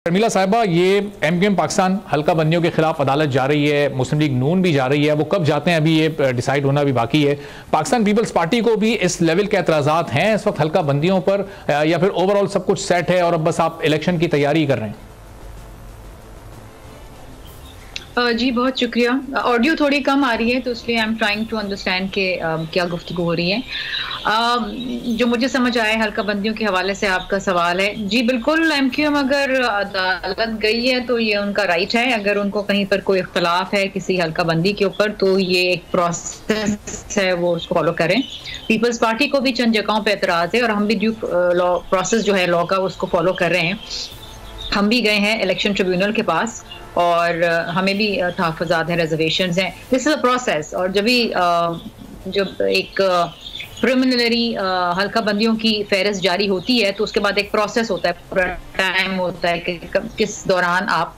शर्मिला साहिबा, ये एमक्यूएम पाकिस्तान हल्का बंदियों के खिलाफ अदालत जा रही है, मुस्लिम लीग नून भी जा रही है, वो कब जाते हैं अभी ये डिसाइड होना भी बाकी है। पाकिस्तान पीपल्स पार्टी को भी इस लेवल के एतराज़ात हैं इस वक्त हल्का बंदियों पर, या फिर ओवरऑल सब कुछ सेट है और अब बस आप इलेक्शन की तैयारी कर रहे हैं? जी बहुत शुक्रिया। ऑडियो थोड़ी कम आ रही है तो इसलिए I am trying to understand के क्या गुफ्तगू हो रही है। जो मुझे समझ आया हल्का बंदियों के हवाले से आपका सवाल है, जी बिल्कुल, एमक्यूएम अगर अदालत गई है तो ये उनका राइट है। अगर उनको कहीं पर कोई इख्तलाफ है किसी हल्का बंदी के ऊपर तो ये एक प्रोसेस है, वो उसको फॉलो करें। पीपल्स पार्टी को भी चंद जगहों पर एतराज़ है और हम भी ड्यू लॉ प्रोसेस जो है लॉ का उसको फॉलो कर रहे हैं। हम भी गए हैं इलेक्शन ट्रिब्यूनल के पास और हमें भी तहफ़्फ़ुज़ात हैं, रिजर्वेशंस हैं। This is a process. और जब एक प्रिलिमिनरी हल्का बंदियों की फहरिस्त जारी होती है तो उसके बाद एक प्रोसेस होता है, पूरा टाइम होता है कि किस दौरान आप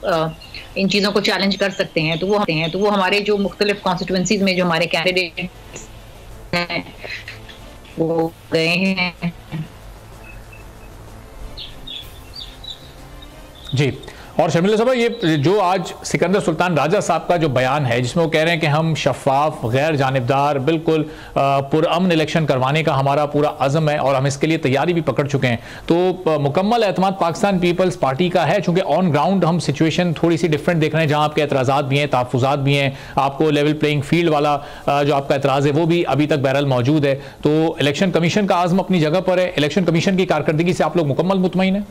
इन चीज़ों को चैलेंज कर सकते हैं। तो वो हमारे जो मुख्तलिफ कॉन्स्टिट्यूंसीज में जो हमारे कैंडिडेट हैं वो गए हैं। जी, और शर्मिला साहब, ये जो आज सिकंदर सुल्तान राजा साहब का जो बयान है जिसमें वो कह रहे हैं कि हम शफाफ, गैर जानिबदार, बिल्कुल पुरअमन इलेक्शन करवाने का हमारा पूरा अज़म है और हम इसके लिए तैयारी भी पकड़ चुके हैं, तो मुकम्मल एतमाद पाकिस्तान पीपल्स पार्टी का है? चूँकि ऑन ग्राउंड हम सिचुएशन थोड़ी सी डिफरेंट देख रहे हैं, जहाँ आपके एतराज़ात भी हैं, तहफ़्फ़ुज़ात भी हैं, आपको लेवल प्लेइंग फील्ड वाला जो आपका एतराज़ है वो भी अभी तक बहरहाल मौजूद है। तो इलेक्शन कमीशन का आज़म अपनी जगह पर है, इलेक्शन कमीशन की कारकर्दगी से आप लोग मुकम्मल मुतमईन हैं?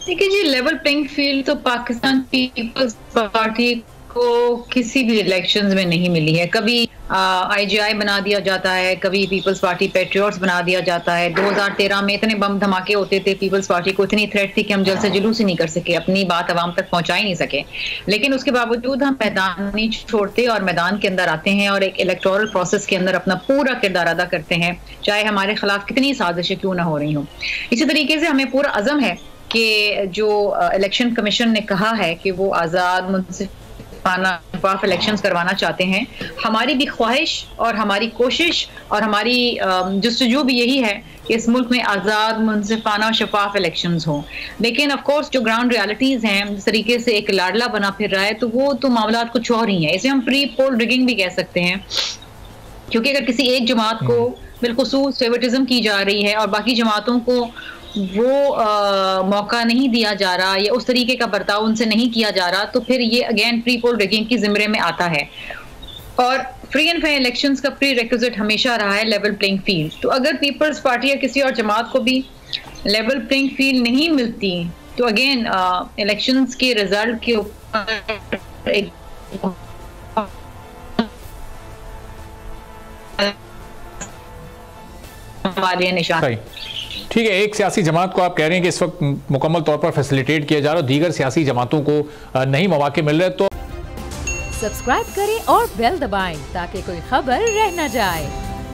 देखिए जी, लेवल प्लेइंग फील्ड तो पाकिस्तान पीपल्स पार्टी को किसी भी इलेक्शंस में नहीं मिली है। कभी आईजीआई बना दिया जाता है, कभी पीपल्स पार्टी पेट्रियट्स बना दिया जाता है। 2013 में इतने बम धमाके होते थे, पीपल्स पार्टी को इतनी थ्रेट थी कि हम जल्द से जुलूस ही नहीं कर सके, अपनी बात आवाम तक पहुंचा ही नहीं सके। लेकिन उसके बावजूद हम मैदान नहीं छोड़ते और मैदान के अंदर आते हैं और एक इलेक्टोरल प्रोसेस के अंदर अपना पूरा किरदार अदा करते हैं, चाहे हमारे खिलाफ कितनी साजिशें क्यों ना हो रही हों। इसी तरीके से हमें पूरा अज़म है कि जो इलेक्शन कमीशन ने कहा है कि वो आज़ाद, मुनसिफाना, शफाफ इलेक्शंस करवाना चाहते हैं, हमारी भी ख्वाहिश और हमारी कोशिश और हमारी जुस्तजू भी यही है कि इस मुल्क में आज़ाद, मुनसिफाना और शफाफ इलेक्शंस हों। लेकिन ऑफ कोर्स जो ग्राउंड रियलिटीज़ हैं, जिस तरीके से एक लाडला बना फिर रहा है, तो वो तो मामला कुछ और ही है। इसे हम प्री पोल रिगिंग भी कह सकते हैं, क्योंकि अगर किसी एक जमात को बिलखुसूस फेवरेटिज्म की जा रही है और बाकी जमातों को वो मौका नहीं दिया जा रहा या उस तरीके का बर्ताव उनसे नहीं किया जा रहा, तो फिर ये अगेन प्री पोल रिगिंग की जिम्मे में आता है। और फ्री एंड फेयर इलेक्शंस का प्री रिक्विजिट हमेशा रहा है लेवल प्लेइंग फील्ड। तो अगर पीपल्स पार्टी या किसी और जमात को भी लेवल प्लेइंग फील्ड नहीं मिलती तो अगेन इलेक्शंस के रिजल्ट के ऊपर एक निशान। ठीक है, एक सियासी जमात को आप कह रहे हैं कि इस वक्त मुकम्मल तौर पर फैसिलिटेट किया जा रहा है, दीगर सियासी जमातों को नहीं मौके मिल रहे। तो सब्सक्राइब करें और बेल दबाएं ताकि कोई खबर रह न जाए।